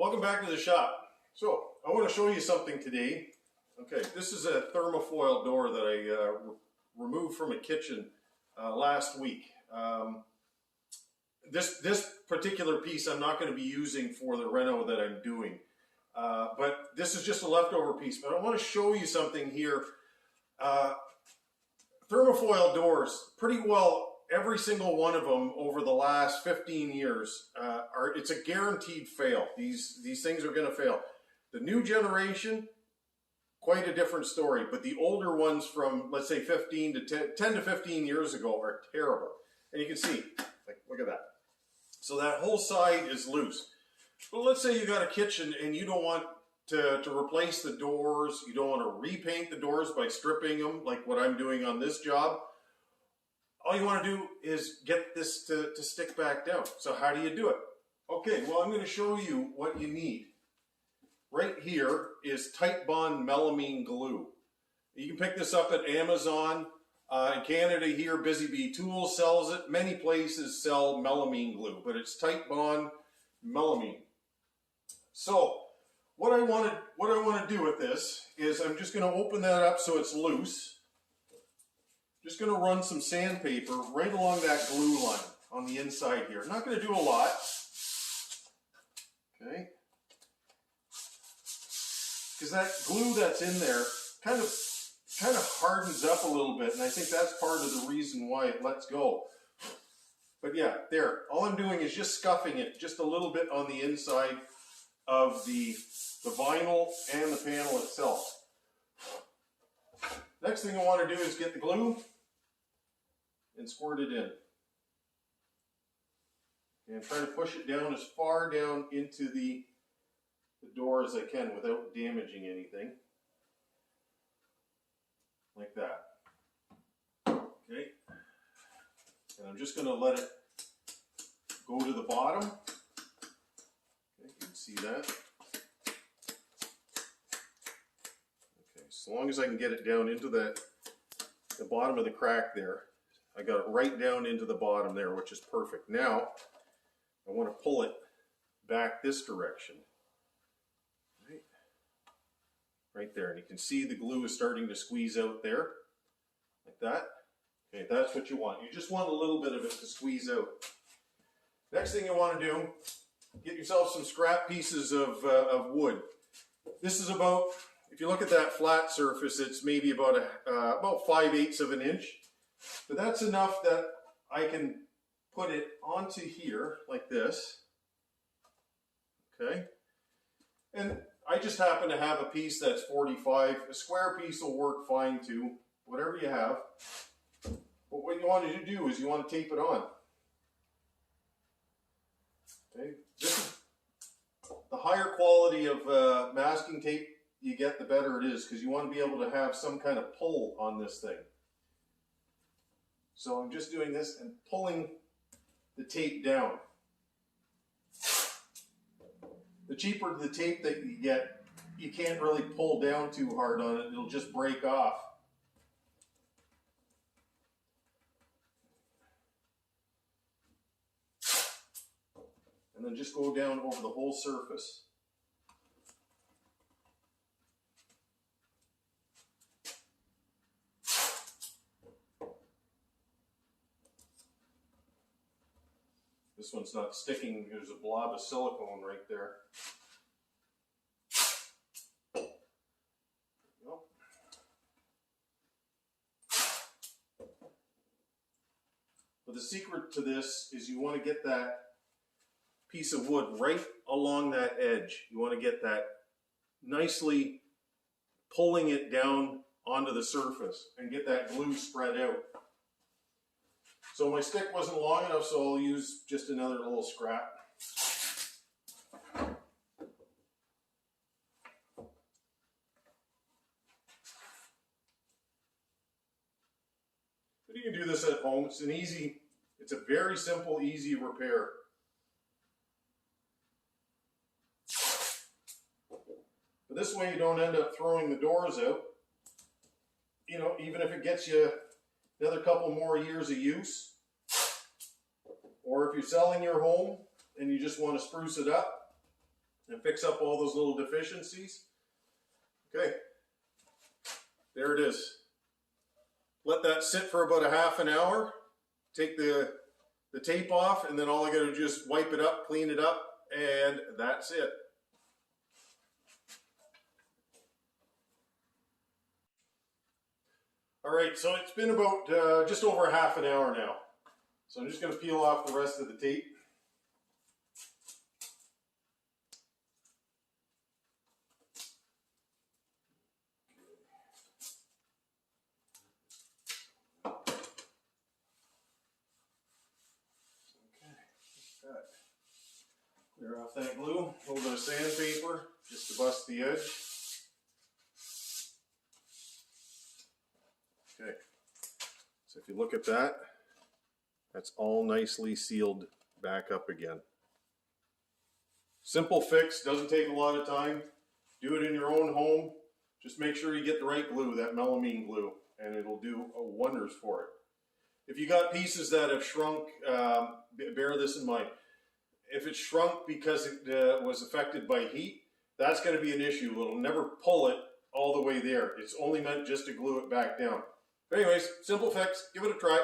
Welcome back to the shop. So I want to show you something today. Okay, this is a thermofoil door that I removed from a kitchen last week. This particular piece I'm not going to be using for the reno that I'm doing, but this is just a leftover piece. But I want to show you something here. Thermofoil doors, pretty well every single one of them over the last 15 years, it's a guaranteed fail. These things are going to fail. The new generation, quite a different story, but the older ones from, let's say, 10 to 15 years ago are terrible. And you can see, like, look at that. So that whole side is loose. But let's say you got a kitchen and you don't want to replace the doors, you don't want to repaint the doors by stripping them, like what I'm doing on this job. All you want to do is get this to stick back down. So how do you do it? Okay, well, I'm going to show you what you need. Right here is tight bond melamine glue. You can pick this up at Amazon. In Canada here, Busy Bee Tools sells it. Many places sell melamine glue, but it's tight bond melamine. So what I want to do with this is I'm just going to open that up so it's loose. Just going to run some sandpaper right along that glue line on the inside here. Not going to do a lot. Okay. Because that glue that's in there kind of hardens up a little bit, and I think that's part of the reason why it lets go. But yeah, there. All I'm doing is just scuffing it just a little bit on the inside of the vinyl and the panel itself. Next thing I want to do is get the glue and squirt it in. And try to push it down as far down into the door as I can without damaging anything. Like that. Okay. And I'm just going to let it go to the bottom. Okay, you can see that. Okay, so long as I can get it down into the bottom of the crack there. I got it right down into the bottom there, which is perfect. Now, I want to pull it back this direction. Right there, and you can see the glue is starting to squeeze out there, like that. Okay, that's what you want. You just want a little bit of it to squeeze out. Next thing you want to do, get yourself some scrap pieces of wood. This is about, if you look at that flat surface, it's maybe about 5/8 of an inch. But that's enough that I can put it onto here like this. Okay, and I just happen to have a piece that's 45. A square piece will work fine too, whatever you have. But what you want to do is you want to tape it on. Okay, this is the higher quality of masking tape you get, the better it is, because you want to be able to have some kind of pull on this thing. So I'm just doing this and pulling the tape down. The cheaper the tape that you get, you can't really pull down too hard on it. It'll just break off. And then just go down over the whole surface. This one's not sticking. There's a blob of silicone right there. But the secret to this is you want to get that piece of wood right along that edge. You want to get that nicely pulling it down onto the surface and get that glue spread out. So my stick wasn't long enough, so I'll use just another little scrap. But you can do this at home. It's a very simple, easy repair. But this way you don't end up throwing the doors out. You know, even if it gets you another couple more years of use, or if you're selling your home and you just want to spruce it up, and fix up all those little deficiencies. Okay, there it is. Let that sit for about a half an hour. Take the tape off, and then all I got to do is just wipe it up, clean it up, and that's it. All right, so it's been about just over half an hour now. So I'm just going to peel off the rest of the tape. Clear off that glue, a little bit of sandpaper just to bust the edge. Okay, so if you look at that, that's all nicely sealed back up again. Simple fix, doesn't take a lot of time. Do it in your own home. Just make sure you get the right glue, that melamine glue, and it'll do wonders for it. If you got pieces that have shrunk, bear this in mind. If it's shrunk because it was affected by heat, that's going to be an issue. It'll never pull it all the way there. It's only meant just to glue it back down. But anyways, simple fix. Give it a try.